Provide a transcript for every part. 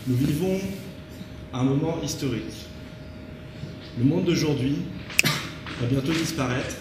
Nous vivons un moment historique. Le monde d'aujourd'hui va bientôt disparaître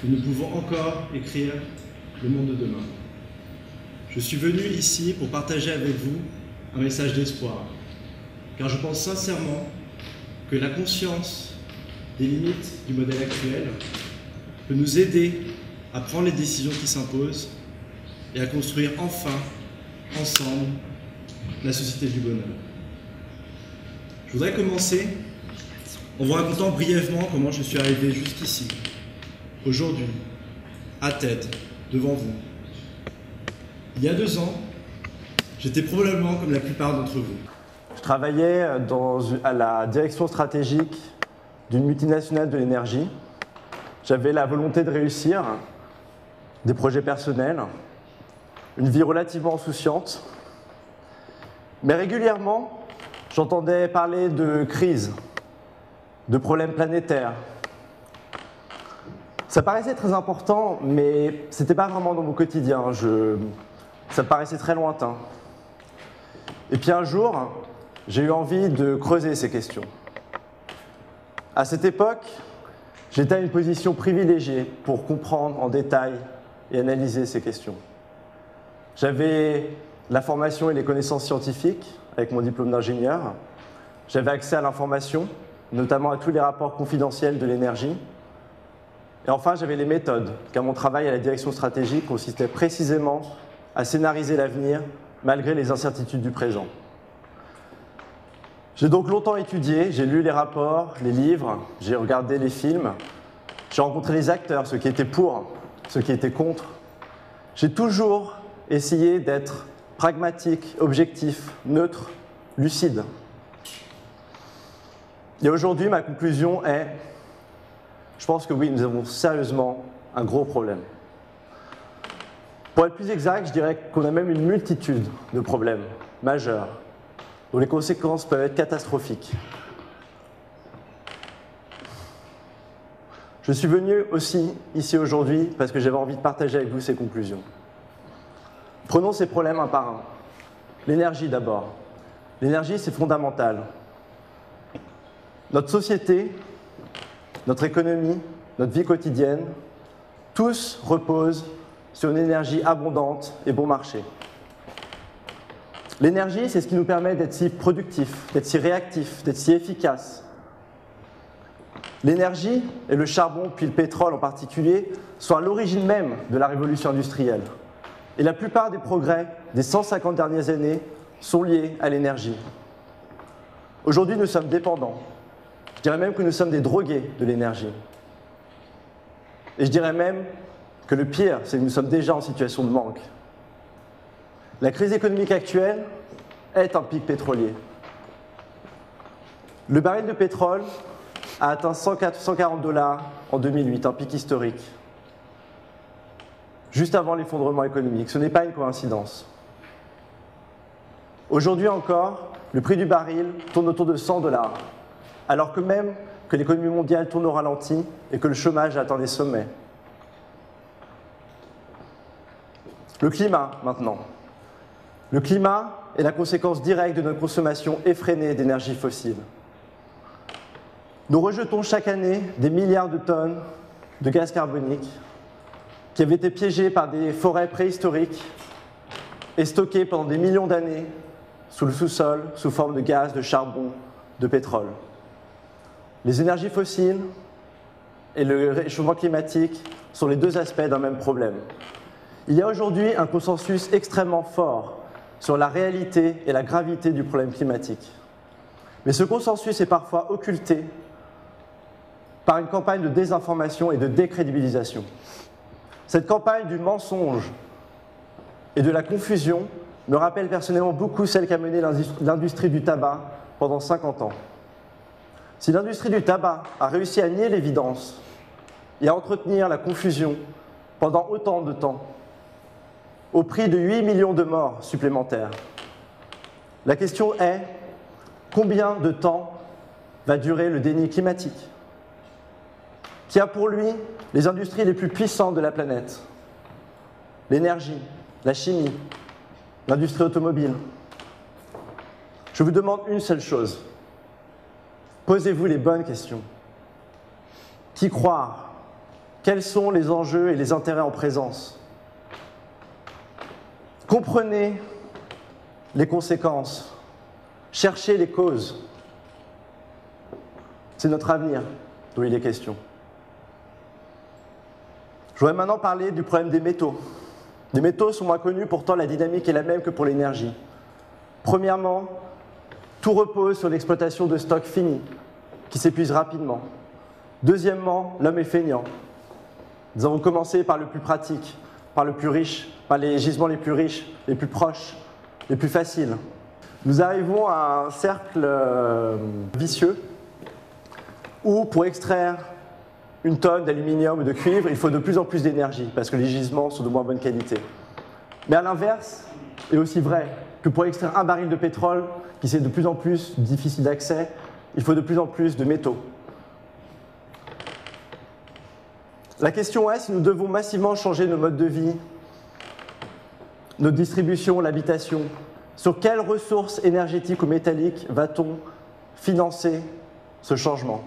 et nous pouvons encore écrire le monde de demain. Je suis venu ici pour partager avec vous un message d'espoir, car je pense sincèrement que la conscience des limites du modèle actuel peut nous aider à prendre les décisions qui s'imposent et à construire enfin, ensemble, la société du bonheur. Je voudrais commencer en vous racontant brièvement comment je suis arrivé jusqu'ici, aujourd'hui, à TED, devant vous. Il y a 2 ans, j'étais probablement comme la plupart d'entre vous. Je travaillais à la direction stratégique d'une multinationale de l'énergie. J'avais la volonté de réussir, des projets personnels, une vie relativement insouciante. Mais régulièrement, j'entendais parler de crise, de problèmes planétaires. Ça paraissait très important, mais ce n'était pas vraiment dans mon quotidien. Ça me paraissait très lointain. Et puis un jour, j'ai eu envie de creuser ces questions. À cette époque, j'étais à une position privilégiée pour comprendre en détail et analyser ces questions. J'avais la formation et les connaissances scientifiques avec mon diplôme d'ingénieur. J'avais accès à l'information, notamment à tous les rapports confidentiels de l'énergie. Et enfin, j'avais les méthodes, car mon travail à la direction stratégique consistait précisément à scénariser l'avenir malgré les incertitudes du présent. J'ai donc longtemps étudié, j'ai lu les rapports, les livres, j'ai regardé les films, j'ai rencontré les acteurs, ceux qui étaient pour, ceux qui étaient contre. J'ai toujours essayé d'être pragmatique, objectif, neutre, lucide. Et aujourd'hui, ma conclusion est, je pense que oui, nous avons sérieusement un gros problème. Pour être plus exact, je dirais qu'on a même une multitude de problèmes majeurs, dont les conséquences peuvent être catastrophiques. Je suis venu aussi ici aujourd'hui parce que j'avais envie de partager avec vous ces conclusions. Prenons ces problèmes un par un. L'énergie d'abord. L'énergie, c'est fondamental. Notre société, notre économie, notre vie quotidienne, tous reposent sur une énergie abondante et bon marché. L'énergie, c'est ce qui nous permet d'être si productifs, d'être si réactifs, d'être si efficaces. L'énergie, et le charbon puis le pétrole en particulier, sont à l'origine même de la révolution industrielle. Et la plupart des progrès des 150 dernières années sont liés à l'énergie. Aujourd'hui, nous sommes dépendants. Je dirais même que nous sommes des drogués de l'énergie. Et je dirais même que le pire, c'est que nous sommes déjà en situation de manque. La crise économique actuelle est un pic pétrolier. Le baril de pétrole a atteint 140 $ en 2008, un pic historique, juste avant l'effondrement économique. Ce n'est pas une coïncidence. Aujourd'hui encore, le prix du baril tourne autour de 100 $, alors que même que l'économie mondiale tourne au ralenti et que le chômage atteint des sommets. Le climat, maintenant. Le climat est la conséquence directe de notre consommation effrénée d'énergie fossile. Nous rejetons chaque année des milliards de tonnes de gaz carbonique qui avaient été piégés par des forêts préhistoriques et stockés pendant des millions d'années sous le sous-sol sous forme de gaz, de charbon, de pétrole. Les énergies fossiles et le réchauffement climatique sont les 2 aspects d'un même problème. Il y a aujourd'hui un consensus extrêmement fort sur la réalité et la gravité du problème climatique. Mais ce consensus est parfois occulté par une campagne de désinformation et de décrédibilisation. Cette campagne du mensonge et de la confusion me rappelle personnellement beaucoup celle qu'a menée l'industrie du tabac pendant 50 ans. Si l'industrie du tabac a réussi à nier l'évidence et à entretenir la confusion pendant autant de temps, au prix de 8 millions de morts supplémentaires, la question est combien de temps va durer le déni climatique, qui a pour lui les industries les plus puissantes de la planète, l'énergie, la chimie, l'industrie automobile. Je vous demande une seule chose. Posez-vous les bonnes questions. Qui croire? Quels sont les enjeux et les intérêts en présence? Comprenez les conséquences. Cherchez les causes. C'est notre avenir dont il est question. Je voudrais maintenant parler du problème des métaux. Les métaux sont moins connus, pourtant la dynamique est la même que pour l'énergie. Premièrement, tout repose sur l'exploitation de stocks finis, qui s'épuisent rapidement. Deuxièmement, l'homme est feignant. Nous avons commencé par le plus pratique, par le plus riche, par les gisements les plus riches, les plus proches, les plus faciles. Nous arrivons à un cercle vicieux où, pour extraire une tonne d'aluminium ou de cuivre, il faut de plus en plus d'énergie, parce que les gisements sont de moins bonne qualité. Mais à l'inverse, il est aussi vrai que pour extraire un baril de pétrole, qui est de plus en plus difficile d'accès, il faut de plus en plus de métaux. La question est si nous devons massivement changer nos modes de vie, notre distribution, l'habitation. Sur quelles ressources énergétiques ou métalliques va-t-on financer ce changement?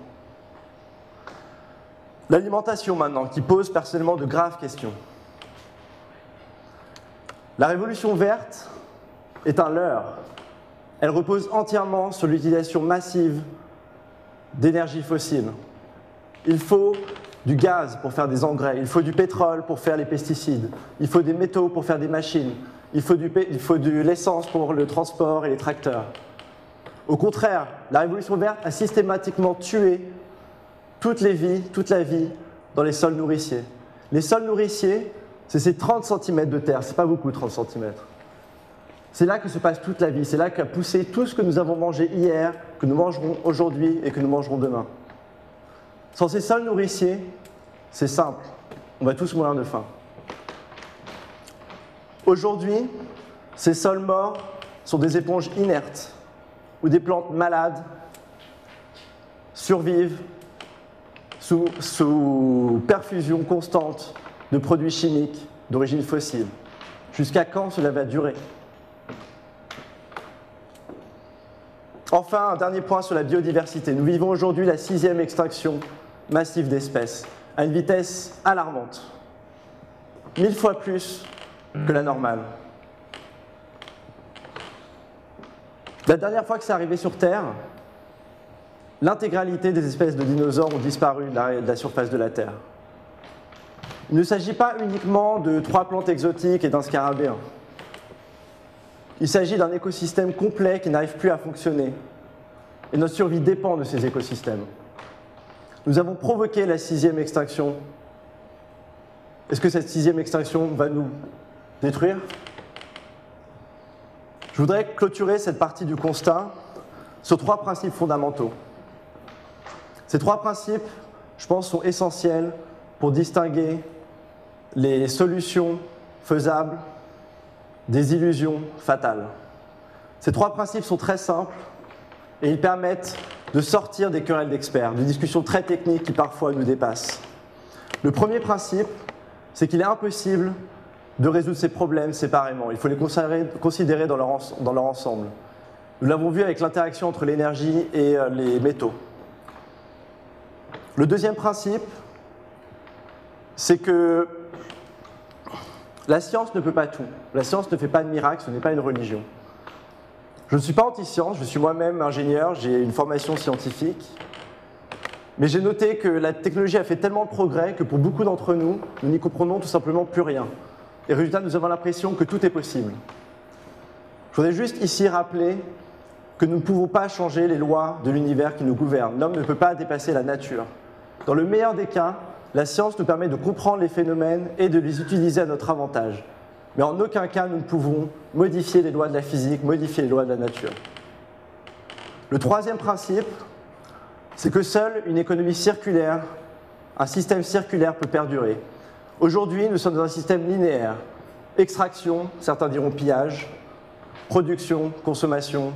L'alimentation maintenant, qui pose personnellement de graves questions. La révolution verte est un leurre. Elle repose entièrement sur l'utilisation massive d'énergie fossile. Il faut du gaz pour faire des engrais, il faut du pétrole pour faire les pesticides, il faut des métaux pour faire des machines, il faut de l'essence pour le transport et les tracteurs. Au contraire, la révolution verte a systématiquement tué toute la vie dans les sols nourriciers. Les sols nourriciers, c'est ces 30 cm de terre, c'est pas beaucoup 30 cm. C'est là que se passe toute la vie, c'est là qu'a poussé tout ce que nous avons mangé hier, que nous mangerons aujourd'hui et que nous mangerons demain. Sans ces sols nourriciers, c'est simple, on va tous mourir de faim. Aujourd'hui, ces sols morts sont des éponges inertes, où des plantes malades survivent sous perfusion constante de produits chimiques d'origine fossile. Jusqu'à quand cela va durer? Enfin, un dernier point sur la biodiversité. Nous vivons aujourd'hui la 6e extinction massive d'espèces, à une vitesse alarmante, 1000 fois plus que la normale. La dernière fois que c'est arrivé sur Terre, l'intégralité des espèces de dinosaures ont disparu de la surface de la Terre. Il ne s'agit pas uniquement de 3 plantes exotiques et d'un scarabée. Il s'agit d'un écosystème complet qui n'arrive plus à fonctionner. Et notre survie dépend de ces écosystèmes. Nous avons provoqué la 6e extinction. Est-ce que cette 6e extinction va nous détruire? Je voudrais clôturer cette partie du constat sur 3 principes fondamentaux. Ces 3 principes, je pense, sont essentiels pour distinguer les solutions faisables des illusions fatales. Ces 3 principes sont très simples et ils permettent de sortir des querelles d'experts, de discussions très techniques qui parfois nous dépassent. Le premier principe, c'est qu'il est impossible de résoudre ces problèmes séparément. Il faut les considérer dans leur ensemble. Nous l'avons vu avec l'interaction entre l'énergie et les métaux. Le deuxième principe, c'est que la science ne peut pas tout. La science ne fait pas de miracle, ce n'est pas une religion. Je ne suis pas anti-science, je suis moi-même ingénieur, j'ai une formation scientifique. Mais j'ai noté que la technologie a fait tellement de progrès que pour beaucoup d'entre nous, nous n'y comprenons tout simplement plus rien. Et résultat, nous avons l'impression que tout est possible. Je voudrais juste ici rappeler que nous ne pouvons pas changer les lois de l'univers qui nous gouverne. L'homme ne peut pas dépasser la nature. Dans le meilleur des cas, la science nous permet de comprendre les phénomènes et de les utiliser à notre avantage. Mais en aucun cas, nous ne pouvons modifier les lois de la physique, modifier les lois de la nature. Le troisième principe, c'est que seule une économie circulaire, un système circulaire peut perdurer. Aujourd'hui, nous sommes dans un système linéaire. Extraction, certains diront pillage, production, consommation,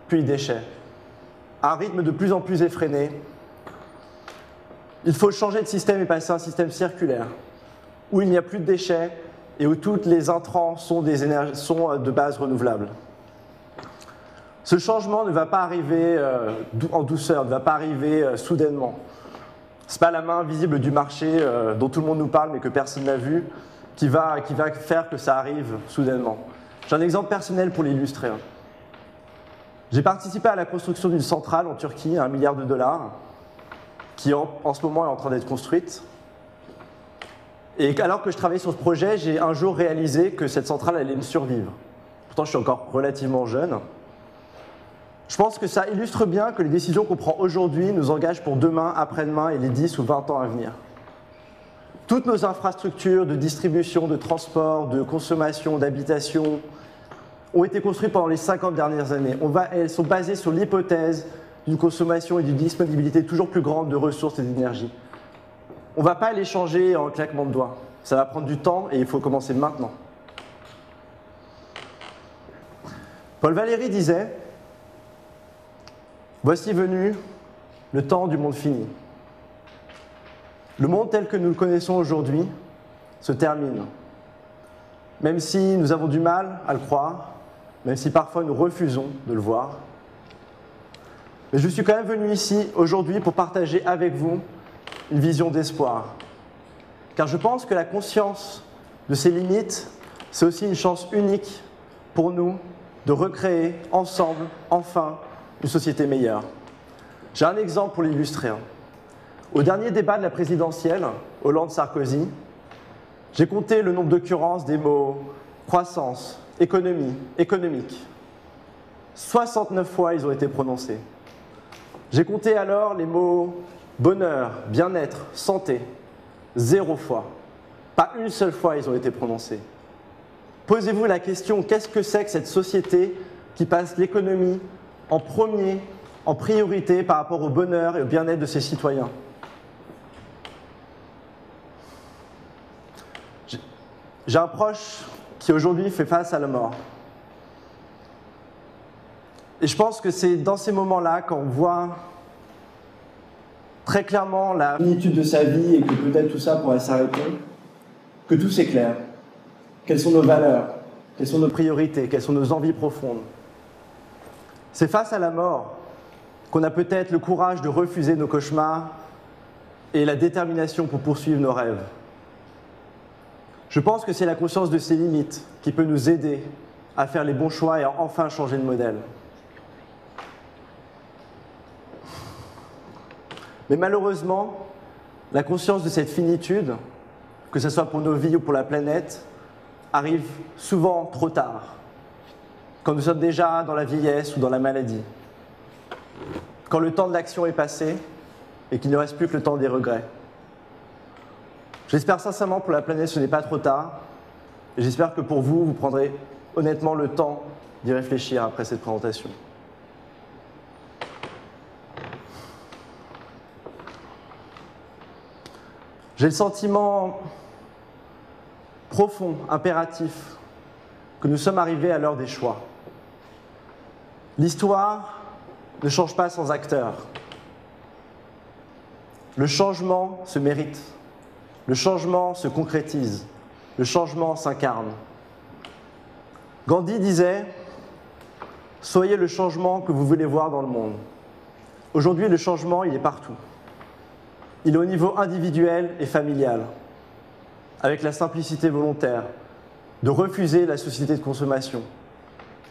puis déchets. À un rythme de plus en plus effréné, il faut changer de système et passer à un système circulaire, où il n'y a plus de déchets et où tous les intrants sont de base renouvelable. Ce changement ne va pas arriver en douceur, ne va pas arriver soudainement. Ce n'est pas la main visible du marché dont tout le monde nous parle mais que personne n'a vu qui va faire que ça arrive soudainement. J'ai un exemple personnel pour l'illustrer. J'ai participé à la construction d'une centrale en Turquie à 1 milliard de dollars qui en ce moment est en train d'être construite. Et alors que je travaillais sur ce projet, j'ai un jour réalisé que cette centrale allait me survivre. Pourtant, je suis encore relativement jeune. Je pense que ça illustre bien que les décisions qu'on prend aujourd'hui nous engagent pour demain, après-demain et les 10 ou 20 ans à venir. Toutes nos infrastructures de distribution, de transport, de consommation, d'habitation ont été construites pendant les 50 dernières années. Elles sont basées sur l'hypothèse d'une consommation et d'une disponibilité toujours plus grande de ressources et d'énergie. On ne va pas les changer en claquement de doigts. Ça va prendre du temps et il faut commencer maintenant. Paul Valéry disait « Voici venu le temps du monde fini. Le monde tel que nous le connaissons aujourd'hui se termine. Même si nous avons du mal à le croire, même si parfois nous refusons de le voir. Mais je suis quand même venu ici aujourd'hui pour partager avec vous une vision d'espoir. Car je pense que la conscience de ces limites, c'est aussi une chance unique pour nous de recréer ensemble, enfin, une société meilleure. J'ai un exemple pour l'illustrer. Au dernier débat de la présidentielle, Hollande-Sarkozy, j'ai compté le nombre d'occurrences des mots croissance, économie, économique. 69 fois ils ont été prononcés. J'ai compté alors les mots bonheur, bien-être, santé. 0 fois. Pas une seule fois ils ont été prononcés. Posez-vous la question, qu'est-ce que c'est que cette société qui passe l'économie en premier, en priorité par rapport au bonheur et au bien-être de ses citoyens? J'ai un proche qui aujourd'hui fait face à la mort. Et je pense que c'est dans ces moments-là qu'on voit très clairement la finitude de sa vie et que peut-être tout ça pourrait s'arrêter, que tout s'éclaire. Quelles sont nos valeurs? Quelles sont nos priorités? Quelles sont nos envies profondes? C'est face à la mort qu'on a peut-être le courage de refuser nos cauchemars et la détermination pour poursuivre nos rêves. Je pense que c'est la conscience de ses limites qui peut nous aider à faire les bons choix et à enfin changer de modèle. Mais malheureusement, la conscience de cette finitude, que ce soit pour nos vies ou pour la planète, arrive souvent trop tard, quand nous sommes déjà dans la vieillesse ou dans la maladie, quand le temps de l'action est passé et qu'il ne reste plus que le temps des regrets. J'espère sincèrement pour la planète ce n'est pas trop tard, et j'espère que pour vous, vous prendrez honnêtement le temps d'y réfléchir après cette présentation. J'ai le sentiment profond, impératif, que nous sommes arrivés à l'heure des choix. L'histoire ne change pas sans acteurs. Le changement se mérite. Le changement se concrétise. Le changement s'incarne. Gandhi disait « Soyez le changement que vous voulez voir dans le monde ». Aujourd'hui, le changement, il est partout. Il est au niveau individuel et familial, avec la simplicité volontaire de refuser la société de consommation,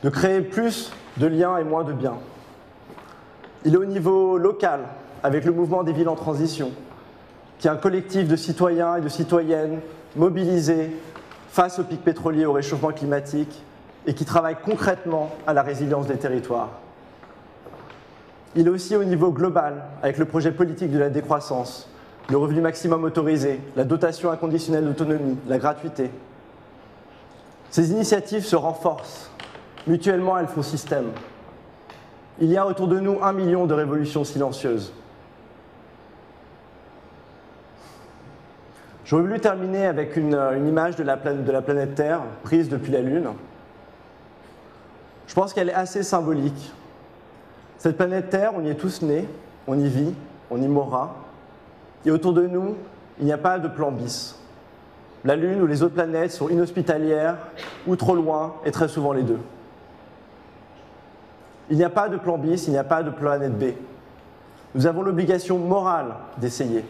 de créer plus de liens et moins de biens. Il est au niveau local, avec le mouvement des villes en transition, qui est un collectif de citoyens et de citoyennes mobilisés face au pic pétrolier, au réchauffement climatique, et qui travaillent concrètement à la résilience des territoires. Il est aussi au niveau global, avec le projet politique de la décroissance, le revenu maximum autorisé, la dotation inconditionnelle d'autonomie, la gratuité. Ces initiatives se renforcent. Mutuellement, elles font système. Il y a autour de nous 1 million de révolutions silencieuses. J'aurais voulu terminer avec une image de la planète Terre, prise depuis la Lune. Je pense qu'elle est assez symbolique. Cette planète Terre, on y est tous nés, on y vit, on y mourra. Et autour de nous, il n'y a pas de plan bis. La Lune ou les autres planètes sont inhospitalières, ou trop loin, et très souvent les deux. Il n'y a pas de plan bis, il n'y a pas de planète B. Nous avons l'obligation morale d'essayer.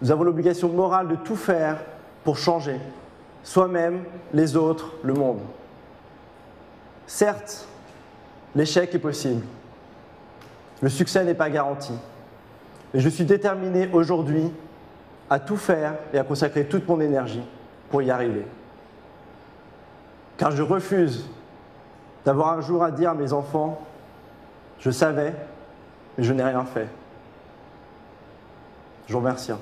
Nous avons l'obligation morale de tout faire pour changer, soi-même, les autres, le monde. Certes, l'échec est possible. Le succès n'est pas garanti. Mais je suis déterminé aujourd'hui à tout faire et à consacrer toute mon énergie pour y arriver. Car je refuse d'avoir un jour à dire à mes enfants « Je savais, mais je n'ai rien fait ». Je vous remercie.